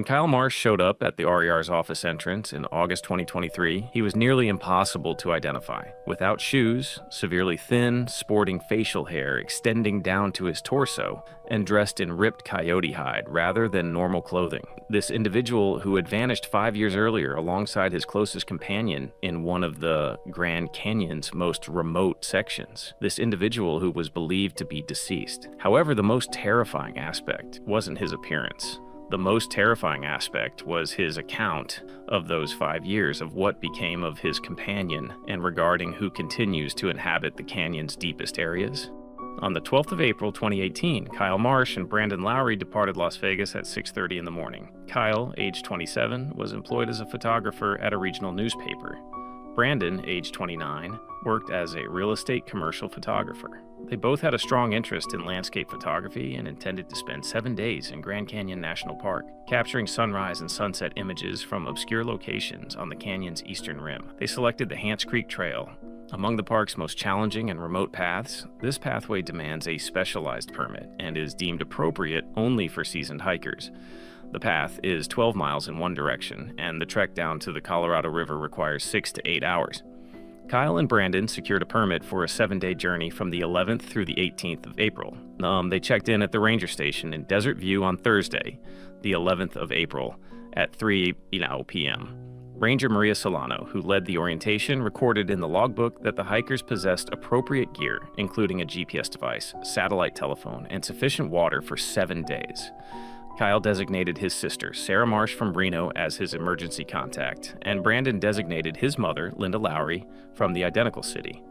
When Kyle Marsh showed up at the RER's office entrance in August 2023, he was nearly impossible to identify. Without shoes, severely thin, sporting facial hair extending down to his torso, and dressed in ripped coyote hide rather than normal clothing. This individual, who had vanished 5 years earlier alongside his closest companion in one of the Grand Canyon's most remote sections. This individual who was believed to be deceased. However, the most terrifying aspect wasn't his appearance. The most terrifying aspect was his account of those 5 years, of what became of his companion, and regarding who continues to inhabit the canyon's deepest areas. On the 12th of April 2018, Kyle Marsh and Brandon Lowry departed Las Vegas at 6:30 in the morning. Kyle, age 27, was employed as a photographer at a regional newspaper. Brandon, age 29, worked as a real estate commercial photographer. They both had a strong interest in landscape photography and intended to spend 7 days in Grand Canyon National Park, capturing sunrise and sunset images from obscure locations on the canyon's eastern rim. They selected the Hants Creek Trail. Among the park's most challenging and remote paths, this pathway demands a specialized permit and is deemed appropriate only for seasoned hikers. The path is 12 miles in one direction, and the trek down to the Colorado River requires 6 to 8 hours. Kyle and Brandon secured a permit for a 7-day journey from the 11th through the 18th of April. They checked in at the ranger station in Desert View on Thursday, the 11th of April, at 3 p.m. Ranger Maria Solano, who led the orientation, recorded in the logbook that the hikers possessed appropriate gear, including a GPS device, satellite telephone, and sufficient water for 7 days. Kyle designated his sister, Sarah Marsh from Reno, as his emergency contact, and Brandon designated his mother, Linda Lowry, from the identical city.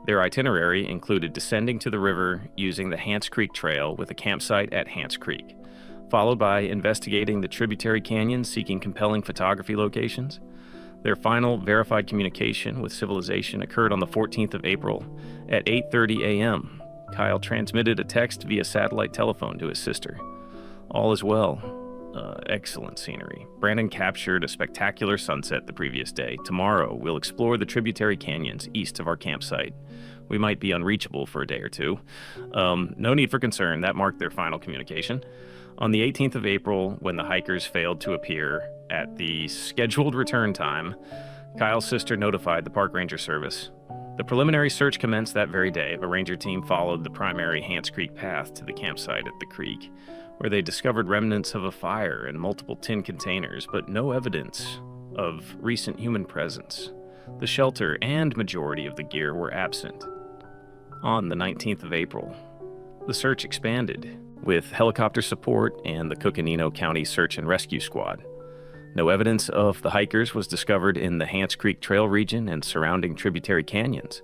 Their itinerary included descending to the river using the Hants Creek Trail with a campsite at Hants Creek, followed by investigating the tributary canyons seeking compelling photography locations. Their final verified communication with civilization occurred on the 14th of April at 8:30 a.m. Kyle transmitted a text via satellite telephone to his sister. All is well. Excellent scenery. Brandon captured a spectacular sunset the previous day. Tomorrow, we'll explore the tributary canyons east of our campsite. We might be unreachable for a day or two. No need for concern. That marked their final communication. On the 18th of April, when the hikers failed to appear at the scheduled return time, Kyle's sister notified the Park Ranger Service. The preliminary search commenced that very day. A ranger team followed the primary Hants Creek path to the campsite at the creek, where they discovered remnants of a fire and multiple tin containers, but no evidence of recent human presence. The shelter and majority of the gear were absent. On the 19th of April, the search expanded, with helicopter support and the Coconino County Search and Rescue Squad. No evidence of the hikers was discovered in the Hants Creek Trail region and surrounding tributary canyons.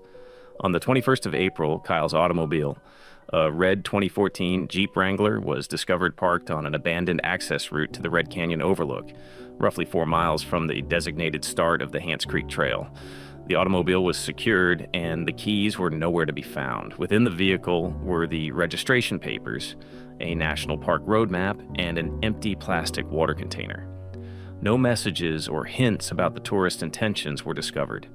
On the 21st of April, Kyle's automobile, a red 2014 Jeep Wrangler, was discovered parked on an abandoned access route to the Red Canyon Overlook, roughly 4 miles from the designated start of the Hants Creek Trail. The automobile was secured and the keys were nowhere to be found. Within the vehicle were the registration papers, a national park road map, and an empty plastic water container. No messages or hints about the tourist intentions were discovered.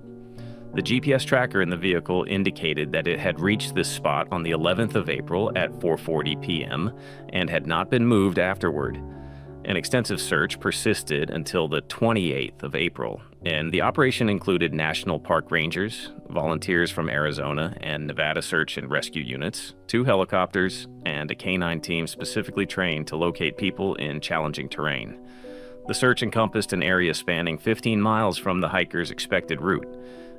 The GPS tracker in the vehicle indicated that it had reached this spot on the 11th of April at 4:40 p.m. and had not been moved afterward. An extensive search persisted until the 28th of April, and the operation included National Park Rangers, volunteers from Arizona and Nevada search and rescue units, 2 helicopters, and a canine team specifically trained to locate people in challenging terrain. The search encompassed an area spanning 15 miles from the hikers' expected route,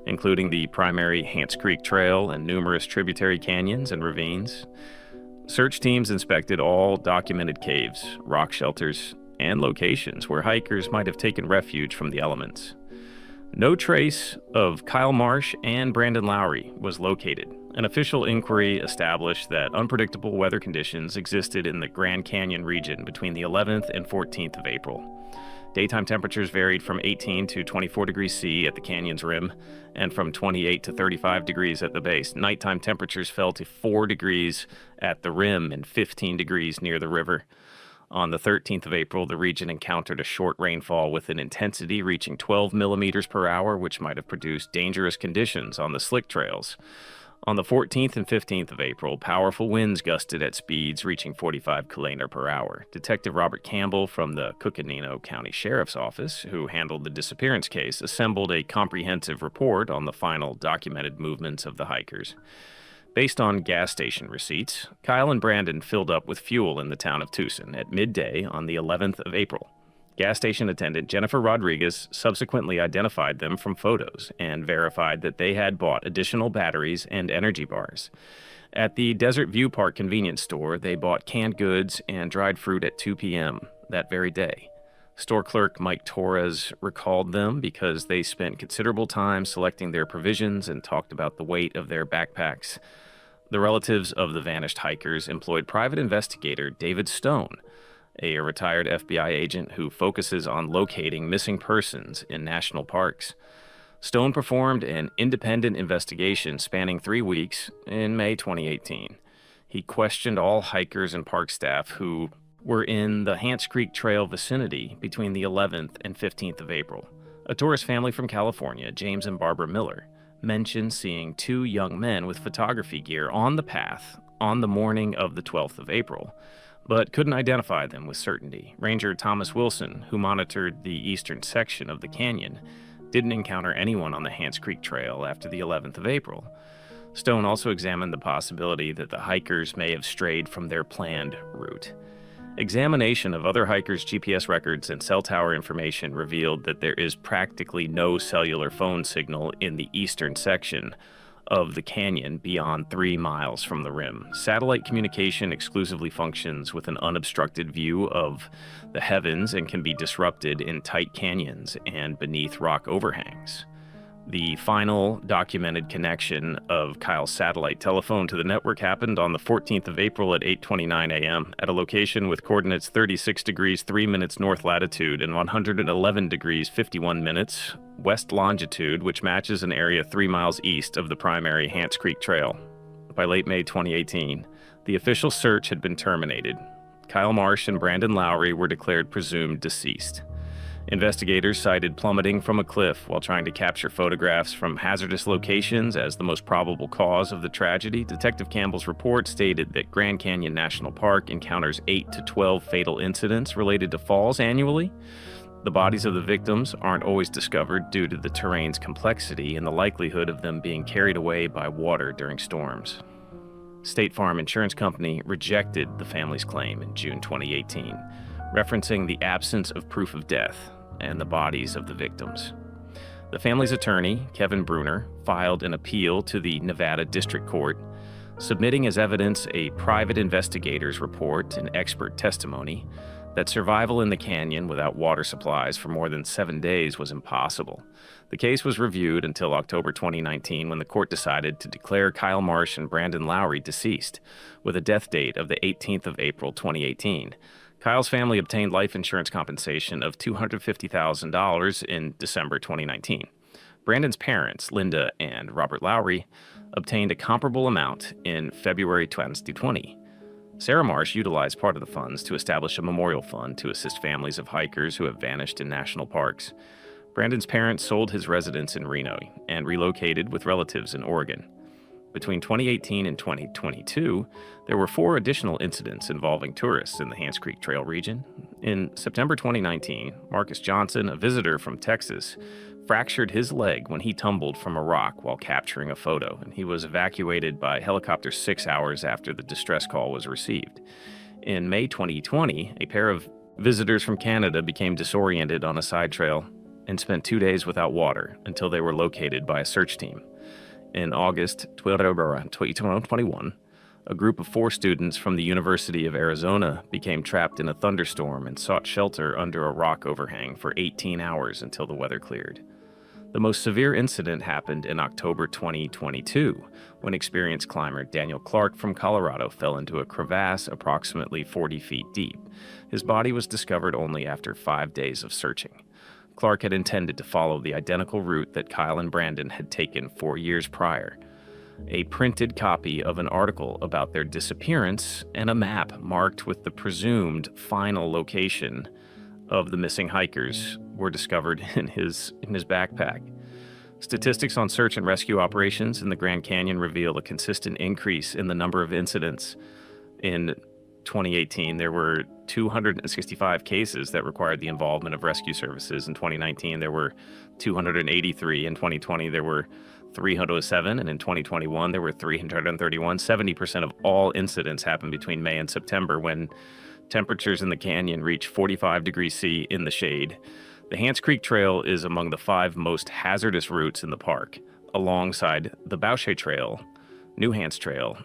including the primary Hants Creek Trail and numerous tributary canyons and ravines. Search teams inspected all documented caves, rock shelters, and locations where hikers might have taken refuge from the elements. No trace of Kyle Marsh and Brandon Lowry was located. An official inquiry established that unpredictable weather conditions existed in the Grand Canyon region between the 11th and 14th of April. Daytime temperatures varied from 18 to 24 degrees C at the canyon's rim and from 28 to 35 degrees at the base. Nighttime temperatures fell to 4 degrees at the rim and 15 degrees near the river. On the 13th of April, the region encountered a short rainfall with an intensity reaching 12 millimeters per hour, which might have produced dangerous conditions on the slick trails. On the 14th and 15th of April, powerful winds gusted at speeds reaching 45 km per hour. Detective Robert Campbell from the Coconino County Sheriff's Office, who handled the disappearance case, assembled a comprehensive report on the final documented movements of the hikers. Based on gas station receipts, Kyle and Brandon filled up with fuel in the town of Tucson at midday on the 11th of April. Gas station attendant Jennifer Rodriguez subsequently identified them from photos and verified that they had bought additional batteries and energy bars. At the Desert View Park convenience store, they bought canned goods and dried fruit at 2 p.m. that very day. Store clerk Mike Torres recalled them because they spent considerable time selecting their provisions and talked about the weight of their backpacks. The relatives of the vanished hikers employed private investigator David Stone, a retired FBI agent who focuses on locating missing persons in national parks. Stone performed an independent investigation spanning 3 weeks in May 2018. He questioned all hikers and park staff who were in the Hants Creek Trail vicinity between the 11th and 15th of April. A tourist family from California, James and Barbara Miller, mentioned seeing 2 young men with photography gear on the path on the morning of the 12th of April, but couldn't identify them with certainty. Ranger Thomas Wilson, who monitored the eastern section of the canyon, didn't encounter anyone on the Hants Creek Trail after the 11th of April. Stone also examined the possibility that the hikers may have strayed from their planned route. Examination of other hikers' GPS records and cell tower information revealed that there is practically no cellular phone signal in the eastern section of the canyon beyond 3 miles from the rim. Satellite communication exclusively functions with an unobstructed view of the heavens and can be disrupted in tight canyons and beneath rock overhangs. The final documented connection of Kyle's satellite telephone to the network happened on the 14th of April at 8:29 a.m. at a location with coordinates 36 degrees 3 minutes north latitude and 111 degrees 51 minutes west longitude, which matches an area 3 miles east of the primary Hants Creek Trail. By late May 2018, the official search had been terminated. Kyle Marsh and Brandon Lowry were declared presumed deceased. Investigators cited plummeting from a cliff while trying to capture photographs from hazardous locations as the most probable cause of the tragedy. Detective Campbell's report stated that Grand Canyon National Park encounters 8 to 12 fatal incidents related to falls annually. The bodies of the victims aren't always discovered due to the terrain's complexity and the likelihood of them being carried away by water during storms. State Farm Insurance Company rejected the family's claim in June 2018, referencing the absence of proof of death and the bodies of the victims. The family's attorney, Kevin Bruner, filed an appeal to the Nevada District Court, submitting as evidence a private investigator's report and expert testimony that survival in the canyon without water supplies for more than 7 days was impossible. The case was reviewed until October 2019 when the court decided to declare Kyle Marsh and Brandon Lowry deceased, with a death date of the 18th of April 2018. Kyle's family obtained life insurance compensation of $250,000 in December 2019. Brandon's parents, Linda and Robert Lowry, obtained a comparable amount in February 2020. Sarah Marsh utilized part of the funds to establish a memorial fund to assist families of hikers who have vanished in national parks. Brandon's parents sold his residence in Reno and relocated with relatives in Oregon. Between 2018 and 2022, there were 4 additional incidents involving tourists in the Hants Creek Trail region. In September 2019, Marcus Johnson, a visitor from Texas, fractured his leg when he tumbled from a rock while capturing a photo, and he was evacuated by helicopter 6 hours after the distress call was received. In May 2020, a pair of visitors from Canada became disoriented on a side trail and spent 2 days without water until they were located by a search team. In August 2021, a group of 4 students from the University of Arizona became trapped in a thunderstorm and sought shelter under a rock overhang for 18 hours until the weather cleared. The most severe incident happened in October 2022, when experienced climber Daniel Clark from Colorado fell into a crevasse approximately 40 feet deep. His body was discovered only after 5 days of searching. Clark had intended to follow the identical route that Kyle and Brandon had taken 4 years prior. A printed copy of an article about their disappearance and a map marked with the presumed final location of the missing hikers were discovered in his backpack. Statistics on search and rescue operations in the Grand Canyon reveal a consistent increase in the number of incidents. In 2018, there were 265 cases that required the involvement of rescue services. In 2019, there were 283. In 2020, there were 307. And in 2021, there were 331. 70% of all incidents happened between May and September, when temperatures in the canyon reach 45 degrees C in the shade. The Hants Creek Trail is among the 5 most hazardous routes in the park, alongside the Boucher Trail, New Hants Trail,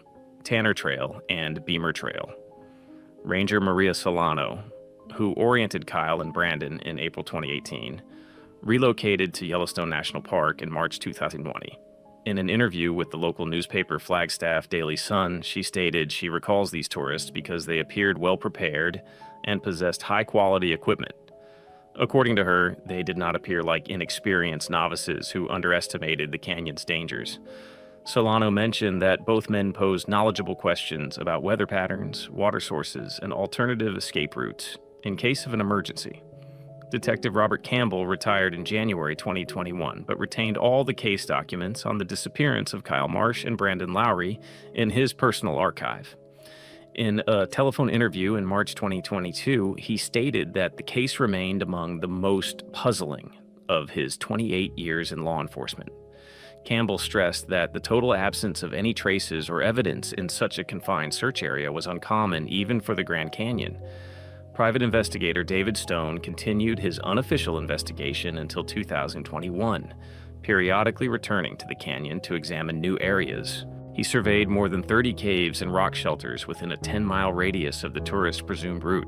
Tanner Trail, and Beamer Trail. Ranger Maria Solano, who oriented Kyle and Brandon in April 2018, relocated to Yellowstone National Park in March 2020. In an interview with the local newspaper Flagstaff Daily Sun, she stated she recalls these tourists because they appeared well prepared and possessed high-quality equipment. According to her, they did not appear like inexperienced novices who underestimated the canyon's dangers. Solano mentioned that both men posed knowledgeable questions about weather patterns, water sources, and alternative escape routes in case of an emergency. Detective Robert Campbell retired in January 2021, but retained all the case documents on the disappearance of Kyle Marsh and Brandon Lowry in his personal archive. In a telephone interview in March 2022, he stated that the case remained among the most puzzling of his 28 years in law enforcement. Campbell stressed that the total absence of any traces or evidence in such a confined search area was uncommon even for the Grand Canyon. Private investigator David Stone continued his unofficial investigation until 2021, periodically returning to the canyon to examine new areas. He surveyed more than 30 caves and rock shelters within a 10-mile radius of the tourist's presumed route.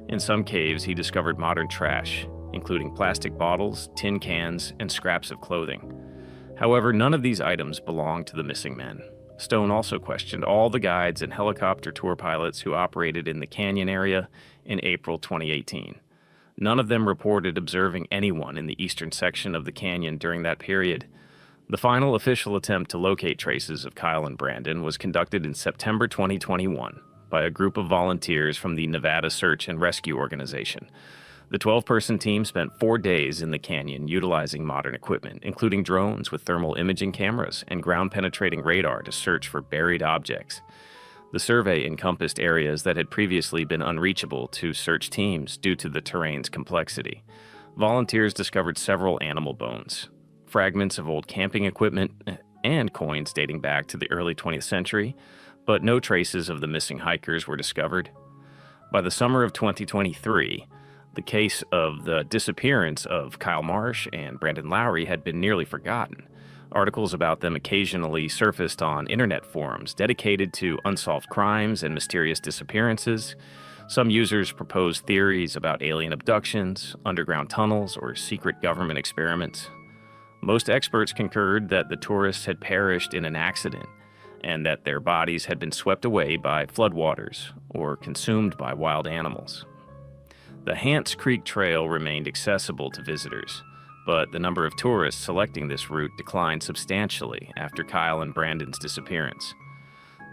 In some caves, he discovered modern trash, including plastic bottles, tin cans, and scraps of clothing. However, none of these items belonged to the missing men. Stone also questioned all the guides and helicopter tour pilots who operated in the canyon area in April 2018. None of them reported observing anyone in the eastern section of the canyon during that period. The final official attempt to locate traces of Kyle and Brandon was conducted in September 2021 by a group of volunteers from the Nevada Search and Rescue Organization. The 12-person team spent 4 days in the canyon utilizing modern equipment, including drones with thermal imaging cameras and ground-penetrating radar to search for buried objects. The survey encompassed areas that had previously been unreachable to search teams due to the terrain's complexity. Volunteers discovered several animal bones, fragments of old camping equipment, and coins dating back to the early 20th century, but no traces of the missing hikers were discovered. By the summer of 2023, the case of the disappearance of Kyle Marsh and Brandon Lowry had been nearly forgotten. Articles about them occasionally surfaced on internet forums dedicated to unsolved crimes and mysterious disappearances. Some users proposed theories about alien abductions, underground tunnels, or secret government experiments. Most experts concurred that the tourists had perished in an accident and that their bodies had been swept away by floodwaters or consumed by wild animals. The Hants Creek Trail remained accessible to visitors, but the number of tourists selecting this route declined substantially after Kyle and Brandon's disappearance.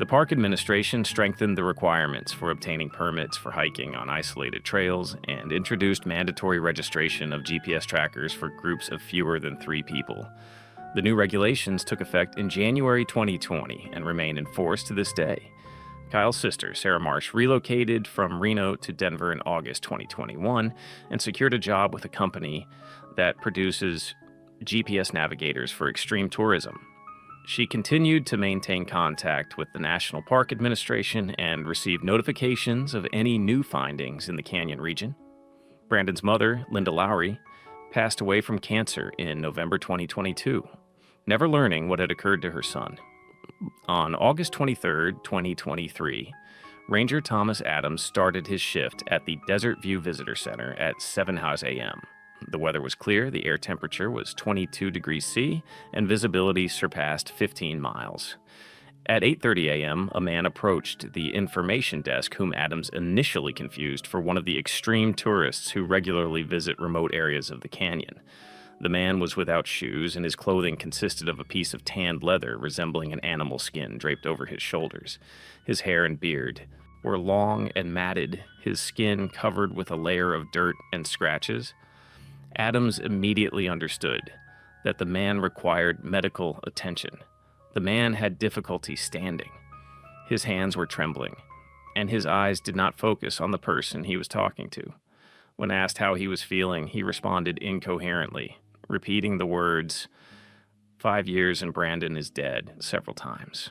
The park administration strengthened the requirements for obtaining permits for hiking on isolated trails and introduced mandatory registration of GPS trackers for groups of fewer than 3 people. The new regulations took effect in January 2020 and remain in force to this day. Kyle's sister, Sarah Marsh, relocated from Reno to Denver in August 2021 and secured a job with a company that produces GPS navigators for extreme tourism. She continued to maintain contact with the National Park Administration and received notifications of any new findings in the canyon region. Brandon's mother, Linda Lowry, passed away from cancer in November 2022, never learning what had occurred to her son. On August 23, 2023, Ranger Thomas Adams started his shift at the Desert View Visitor Center at 7:00 a.m. The weather was clear, the air temperature was 22 degrees C, and visibility surpassed 15 miles. At 8:30 a.m., a man approached the information desk whom Adams initially confused for one of the extreme tourists who regularly visit remote areas of the canyon. The man was without shoes, and his clothing consisted of a piece of tanned leather resembling an animal skin draped over his shoulders. His hair and beard were long and matted, his skin covered with a layer of dirt and scratches. Adams immediately understood. that the man required medical attention. The man had difficulty standing. His hands were trembling, and his eyes did not focus on the person he was talking to. When asked how he was feeling, he responded incoherently, repeating the words, 5 years and Brandon is dead, several times.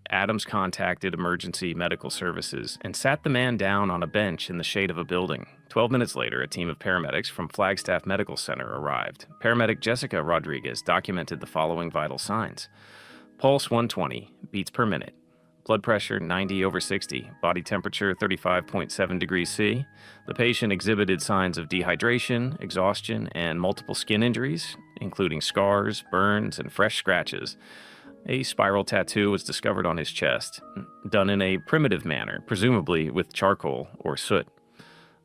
Adams contacted emergency medical services and sat the man down on a bench in the shade of a building. 12 minutes later, a team of paramedics from Flagstaff Medical Center arrived. Paramedic Jessica Rodriguez documented the following vital signs. Pulse 120, beats per minute. Blood pressure 90/60, body temperature 35.7 degrees C. The patient exhibited signs of dehydration, exhaustion, and multiple skin injuries, including scars, burns, and fresh scratches. A spiral tattoo was discovered on his chest, done in a primitive manner, presumably with charcoal or soot.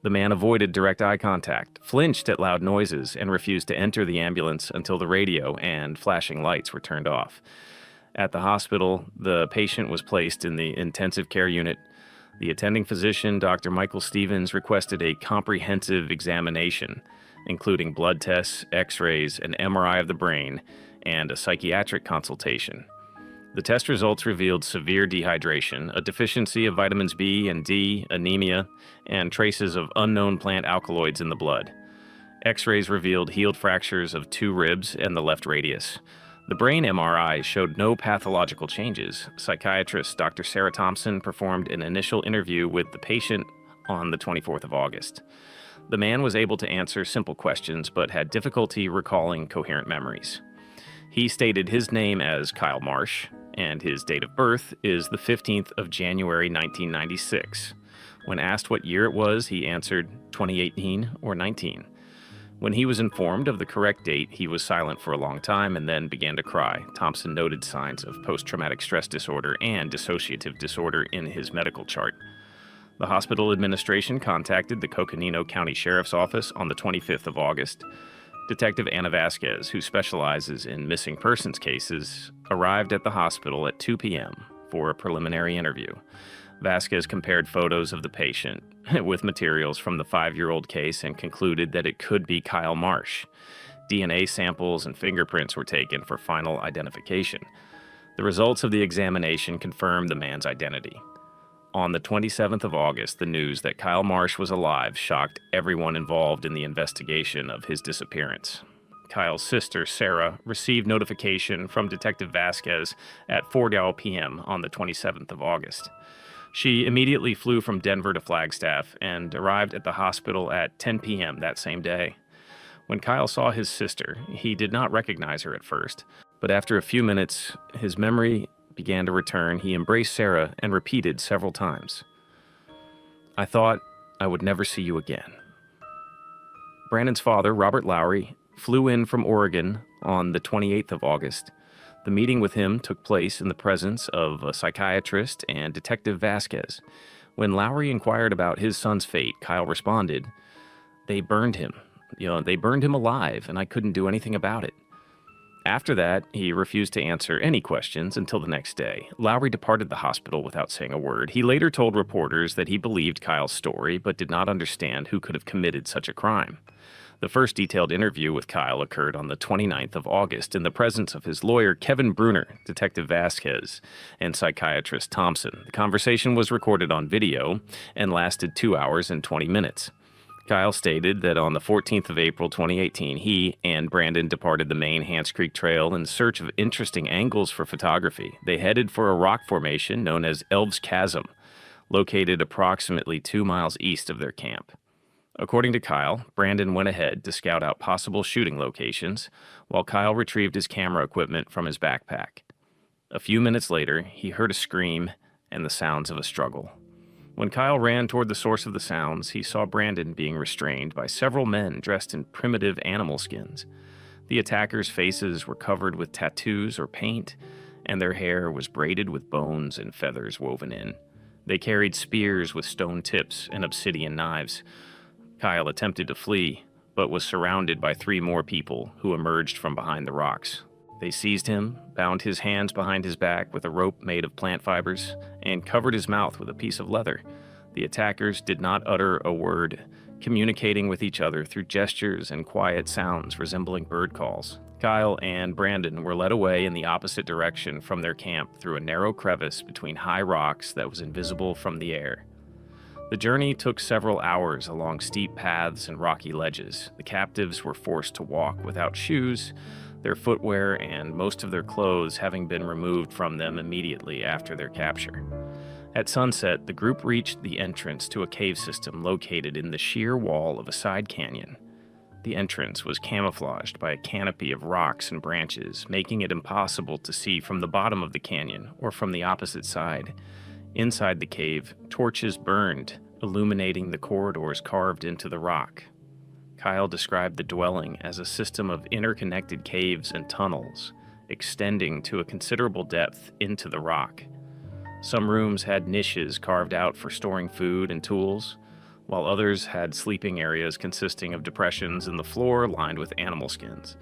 The man avoided direct eye contact, flinched at loud noises, and refused to enter the ambulance until the radio and flashing lights were turned off. At the hospital, the patient was placed in the intensive care unit. The attending physician, Dr. Michael Stevens, requested a comprehensive examination, including blood tests, x-rays, an MRI of the brain, and a psychiatric consultation. The test results revealed severe dehydration, a deficiency of vitamins B and D, anemia, and traces of unknown plant alkaloids in the blood. X-rays revealed healed fractures of 2 ribs and the left radius. The brain MRI showed no pathological changes. Psychiatrist Dr. Sarah Thompson performed an initial interview with the patient on the 24th of August. The man was able to answer simple questions but had difficulty recalling coherent memories. He stated his name as Kyle Marsh, and his date of birth is the 15th of January 1996. When asked what year it was, he answered 2018 or 19. When he was informed of the correct date, he was silent for a long time and then began to cry. Thompson noted signs of post-traumatic stress disorder and dissociative disorder in his medical chart. The hospital administration contacted the Coconino County Sheriff's Office on the 25th of August. Detective Anna Vasquez, who specializes in missing persons cases, arrived at the hospital at 2 p.m. for a preliminary interview. Vasquez compared photos of the patient with materials from the 5-year-old case and concluded that it could be Kyle Marsh. DNA samples and fingerprints were taken for final identification. The results of the examination confirmed the man's identity. On the 27th of August, the news that Kyle Marsh was alive shocked everyone involved in the investigation of his disappearance. Kyle's sister, Sarah, received notification from Detective Vasquez at 4 p.m. on the 27th of August. She immediately flew from Denver to Flagstaff and arrived at the hospital at 10 p.m. that same day. When Kyle saw his sister, he did not recognize her at first, but after a few minutes, his memory began to return. He embraced Sarah and repeated several times, "I thought I would never see you again." Brandon's father, Robert Lowry, flew in from Oregon on the 28th of August. The meeting with him took place in the presence of a psychiatrist and Detective Vasquez. When Lowry inquired about his son's fate, Kyle responded, "They burned him. They burned him alive, and I couldn't do anything about it." After that, he refused to answer any questions until the next day. Lowry departed the hospital without saying a word. He later told reporters that he believed Kyle's story, but did not understand who could have committed such a crime. The first detailed interview with Kyle occurred on the 29th of August in the presence of his lawyer, Kevin Bruner, Detective Vasquez, and psychiatrist Thompson. The conversation was recorded on video and lasted 2 hours and 20 minutes. Kyle stated that on the 14th of April 2018, he and Brandon departed the main Hants Creek Trail in search of interesting angles for photography. They headed for a rock formation known as Elves Chasm, located approximately 2 miles east of their camp. According to Kyle, Brandon went ahead to scout out possible shooting locations, while Kyle retrieved his camera equipment from his backpack. A few minutes later, he heard a scream and the sounds of a struggle. When Kyle ran toward the source of the sounds, he saw Brandon being restrained by several men dressed in primitive animal skins. The attackers' faces were covered with tattoos or paint, and their hair was braided with bones and feathers woven in. They carried spears with stone tips and obsidian knives. Kyle attempted to flee, but was surrounded by 3 more people who emerged from behind the rocks. They seized him, bound his hands behind his back with a rope made of plant fibers, and covered his mouth with a piece of leather. The attackers did not utter a word. communicating with each other through gestures and quiet sounds resembling bird calls. Kyle and Brandon were led away in the opposite direction from their camp through a narrow crevice between high rocks that was invisible from the air. The journey took several hours along steep paths and rocky ledges. The captives were forced to walk without shoes, their footwear and most of their clothes having been removed from them immediately after their capture. At sunset, the group reached the entrance to a cave system located in the sheer wall of a side canyon. The entrance was camouflaged by a canopy of rocks and branches, making it impossible to see from the bottom of the canyon or from the opposite side. Inside the cave, torches burned, illuminating the corridors carved into the rock. Kyle described the dwelling as a system of interconnected caves and tunnels, extending to a considerable depth into the rock. Some rooms had niches carved out for storing food and tools, while others had sleeping areas consisting of depressions in the floor lined with animal skins.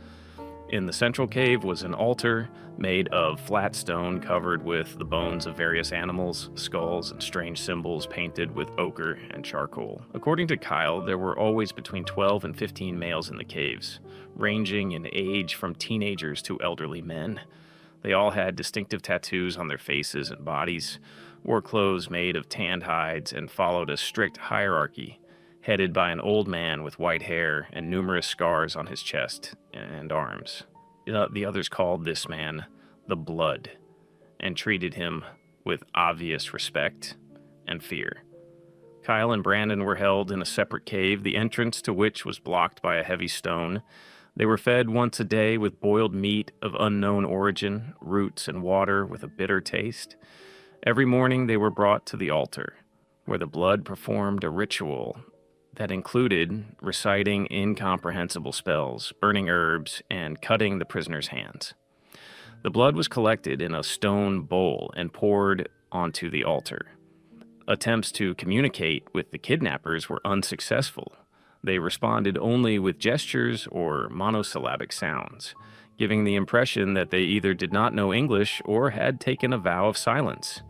In the central cave was an altar made of flat stone covered with the bones of various animals, skulls, and strange symbols painted with ochre and charcoal. According to Kyle, there were always between 12 and 15 males in the caves, ranging in age from teenagers to elderly men. They all had distinctive tattoos on their faces and bodies, wore clothes made of tanned hides, and followed a strict hierarchy, headed by an old man with white hair and numerous scars on his chest and arms. The others called this man the Blood, and treated him with obvious respect and fear. Kyle and Brandon were held in a separate cave, the entrance to which was blocked by a heavy stone. They were fed once a day with boiled meat of unknown origin, roots and water with a bitter taste. Every morning they were brought to the altar, where the Blood performed a ritual that included reciting incomprehensible spells, burning herbs, and cutting the prisoner's hands. The blood was collected in a stone bowl and poured onto the altar. Attempts to communicate with the kidnappers were unsuccessful. They responded only with gestures or monosyllabic sounds, giving the impression that they either did not know English or had taken a vow of silence.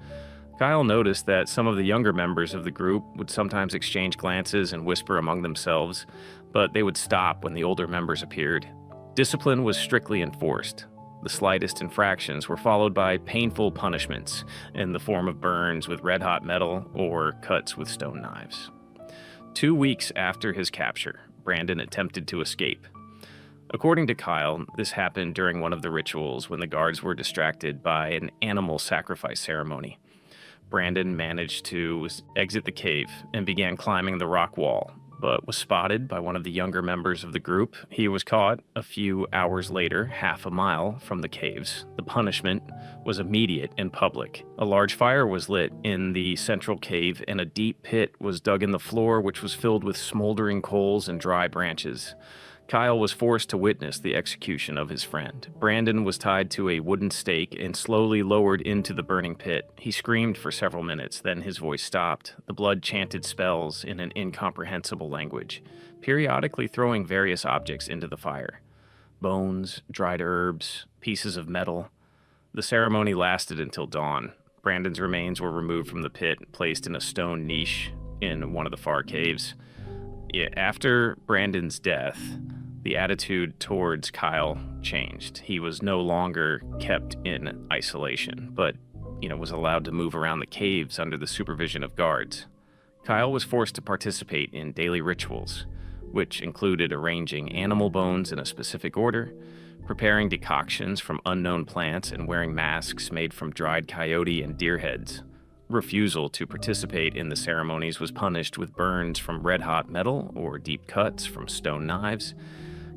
Kyle noticed that some of the younger members of the group would sometimes exchange glances and whisper among themselves, but they would stop when the older members appeared. Discipline was strictly enforced. The slightest infractions were followed by painful punishments in the form of burns with red-hot metal or cuts with stone knives. 2 weeks after his capture, Brandon attempted to escape. According to Kyle, this happened during one of the rituals when the guards were distracted by an animal sacrifice ceremony. Brandon managed to exit the cave and began climbing the rock wall, but was spotted by one of the younger members of the group. He was caught a few hours later, half a mile from the caves. The punishment was immediate and public. A large fire was lit in the central cave, and a deep pit was dug in the floor, which was filled with smoldering coals and dry branches. Kyle was forced to witness the execution of his friend. Brandon was tied to a wooden stake and slowly lowered into the burning pit. He screamed for several minutes, then his voice stopped. The blood chanted spells in an incomprehensible language, periodically throwing various objects into the fire. Bones, dried herbs, pieces of metal. The ceremony lasted until dawn. Brandon's remains were removed from the pit and placed in a stone niche in one of the far caves. After Brandon's death, the attitude towards Kyle changed. He was no longer kept in isolation, but, was allowed to move around the caves under the supervision of guards. Kyle was forced to participate in daily rituals, which included arranging animal bones in a specific order, preparing decoctions from unknown plants, and wearing masks made from dried coyote and deer heads. Refusal to participate in the ceremonies was punished with burns from red-hot metal or deep cuts from stone knives.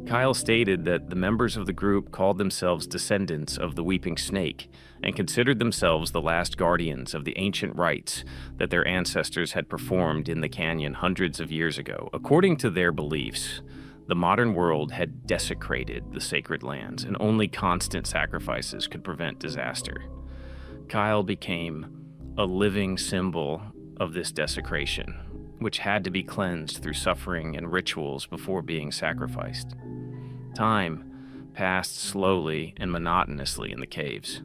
Kyle stated that the members of the group called themselves descendants of the Weeping Snake and considered themselves the last guardians of the ancient rites that their ancestors had performed in the canyon hundreds of years ago. According to their beliefs, the modern world had desecrated the sacred lands, and only constant sacrifices could prevent disaster. Kyle became a living symbol of this desecration, which had to be cleansed through suffering and rituals before being sacrificed. Time passed slowly and monotonously in the caves.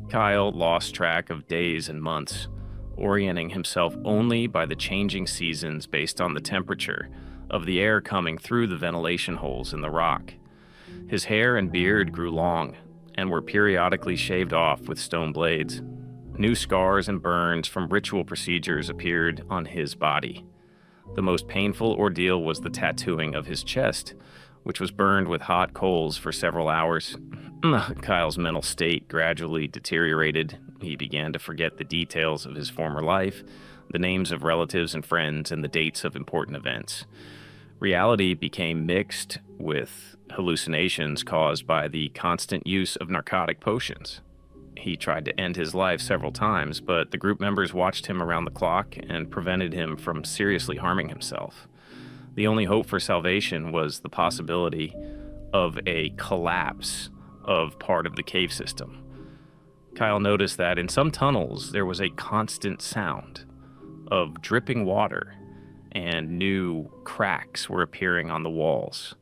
Kyle lost track of days and months, orienting himself only by the changing seasons based on the temperature of the air coming through the ventilation holes in the rock. His hair and beard grew long and were periodically shaved off with stone blades. New scars and burns from ritual procedures appeared on his body. The most painful ordeal was the tattooing of his chest, which was burned with hot coals for several hours. Kyle's mental state gradually deteriorated. He began to forget the details of his former life, the names of relatives and friends, and the dates of important events. Reality became mixed with hallucinations caused by the constant use of narcotic potions. He tried to end his life several times, but the group members watched him around the clock and prevented him from seriously harming himself. The only hope for salvation was the possibility of a collapse of part of the cave system. Kyle noticed that in some tunnels there was a constant sound of dripping water, and new cracks were appearing on the walls.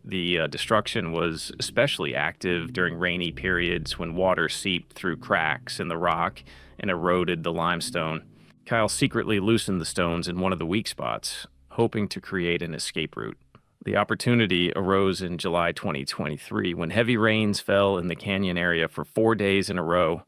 The destruction was especially active during rainy periods when water seeped through cracks in the rock and eroded the limestone. Kyle secretly loosened the stones in one of the weak spots, hoping to create an escape route. The opportunity arose in July 2023 when heavy rains fell in the canyon area for 4 days in a row.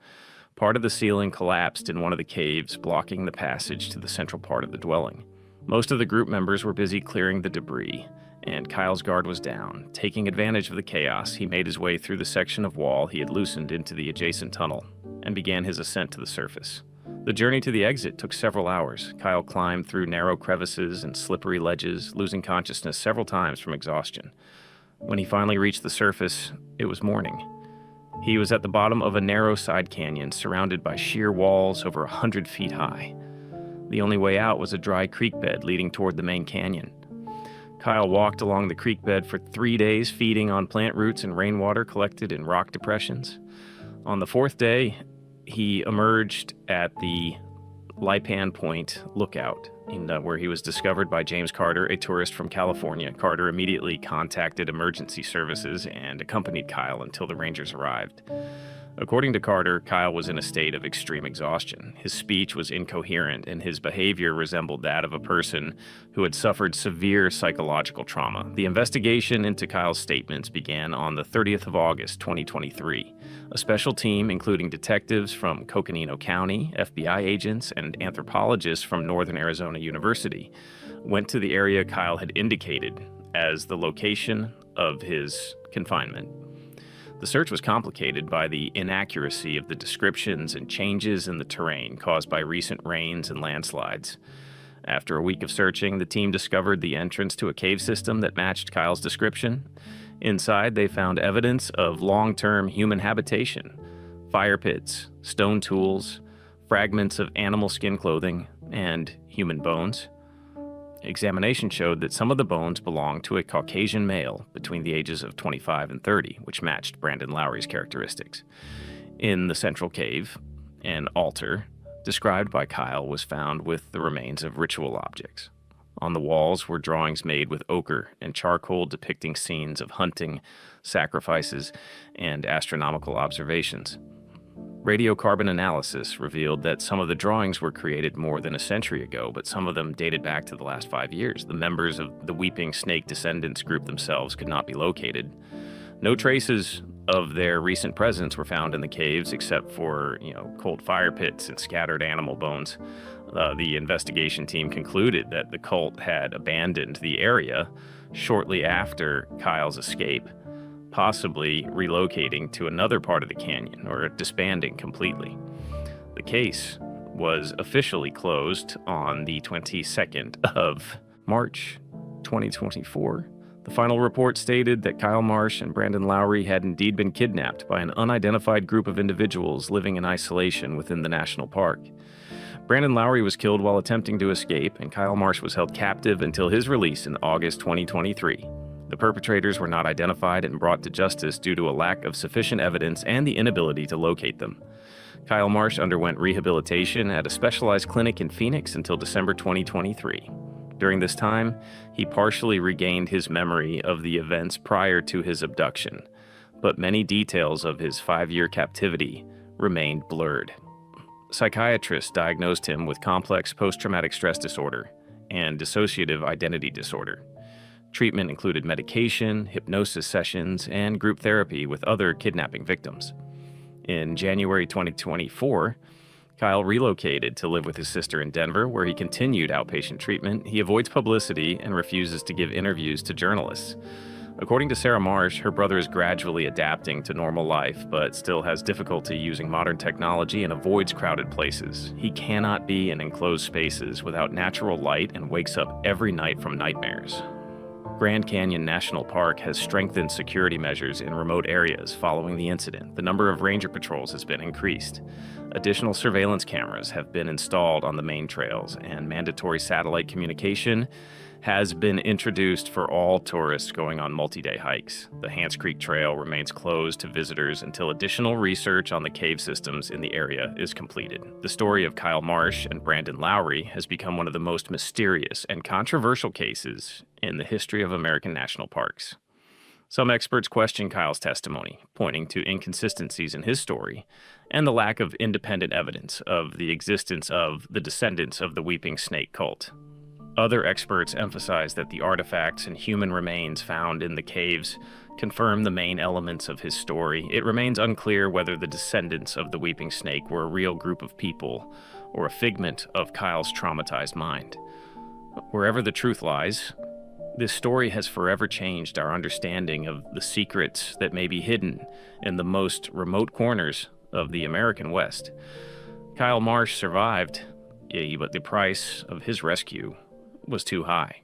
Part of the ceiling collapsed in one of the caves, blocking the passage to the central part of the dwelling. Most of the group members were busy clearing the debris, and Kyle's guard was down. Taking advantage of the chaos, he made his way through the section of wall he had loosened into the adjacent tunnel and began his ascent to the surface. The journey to the exit took several hours. Kyle climbed through narrow crevices and slippery ledges, losing consciousness several times from exhaustion. When he finally reached the surface, it was morning. He was at the bottom of a narrow side canyon surrounded by sheer walls over 100 feet high. The only way out was a dry creek bed leading toward the main canyon. Kyle walked along the creek bed for 3 days, feeding on plant roots and rainwater collected in rock depressions. On the 4th day, he emerged at the Lipan Point Lookout, where he was discovered by James Carter, a tourist from California. Carter immediately contacted emergency services and accompanied Kyle until the Rangers arrived. According to Carter, Kyle was in a state of extreme exhaustion. His speech was incoherent, and his behavior resembled that of a person who had suffered severe psychological trauma. The investigation into Kyle's statements began on the 30th of August, 2023. A special team, including detectives from Coconino County, FBI agents, and anthropologists from Northern Arizona University, went to the area Kyle had indicated as the location of his confinement. The search was complicated by the inaccuracy of the descriptions and changes in the terrain caused by recent rains and landslides. After a week of searching, the team discovered the entrance to a cave system that matched Kyle's description. Inside, they found evidence of long-term human habitation, fire pits, stone tools, fragments of animal skin clothing, and human bones. Examination showed that some of the bones belonged to a Caucasian male between the ages of 25 and 30, which matched Brandon Lowry's characteristics. In the central cave, an altar, described by Kyle, was found with the remains of ritual objects. On the walls were drawings made with ochre and charcoal depicting scenes of hunting, sacrifices, and astronomical observations. Radiocarbon analysis revealed that some of the drawings were created more than a century ago, but some of them dated back to the last 5 years. The members of the Weeping Snake Descendants group themselves could not be located. No traces of their recent presence were found in the caves except for, cold fire pits and scattered animal bones. The investigation team concluded that the cult had abandoned the area shortly after Kyle's escape, possibly relocating to another part of the canyon or disbanding completely. The case was officially closed on the 22nd of March, 2024. The final report stated that Kyle Marsh and Brandon Lowry had indeed been kidnapped by an unidentified group of individuals living in isolation within the national park. Brandon Lowry was killed while attempting to escape, and Kyle Marsh was held captive until his release in August 2023. The perpetrators were not identified and brought to justice due to a lack of sufficient evidence and the inability to locate them. Kyle Marsh underwent rehabilitation at a specialized clinic in Phoenix until December 2023. During this time, he partially regained his memory of the events prior to his abduction, but many details of his 5-year captivity remained blurred. Psychiatrists diagnosed him with complex post-traumatic stress disorder and dissociative identity disorder. Treatment included medication, hypnosis sessions, and group therapy with other kidnapping victims. In January 2024, Kyle relocated to live with his sister in Denver, where he continued outpatient treatment. He avoids publicity and refuses to give interviews to journalists. According to Sarah Marsh, her brother is gradually adapting to normal life, but still has difficulty using modern technology and avoids crowded places. He cannot be in enclosed spaces without natural light and wakes up every night from nightmares. Grand Canyon National Park has strengthened security measures in remote areas following the incident. The number of ranger patrols has been increased. Additional surveillance cameras have been installed on the main trails, and mandatory satellite communication has been introduced for all tourists going on multi-day hikes. The Hants Creek Trail remains closed to visitors until additional research on the cave systems in the area is completed. The story of Kyle Marsh and Brandon Lowry has become one of the most mysterious and controversial cases in the history of American national parks. Some experts question Kyle's testimony, pointing to inconsistencies in his story and the lack of independent evidence of the existence of the descendants of the Weeping Snake cult. Other experts emphasize that the artifacts and human remains found in the caves confirm the main elements of his story. It remains unclear whether the descendants of the Weeping Snake were a real group of people or a figment of Kyle's traumatized mind. Wherever the truth lies, this story has forever changed our understanding of the secrets that may be hidden in the most remote corners of the American West. Kyle Marsh survived, but the price of his rescue was too high.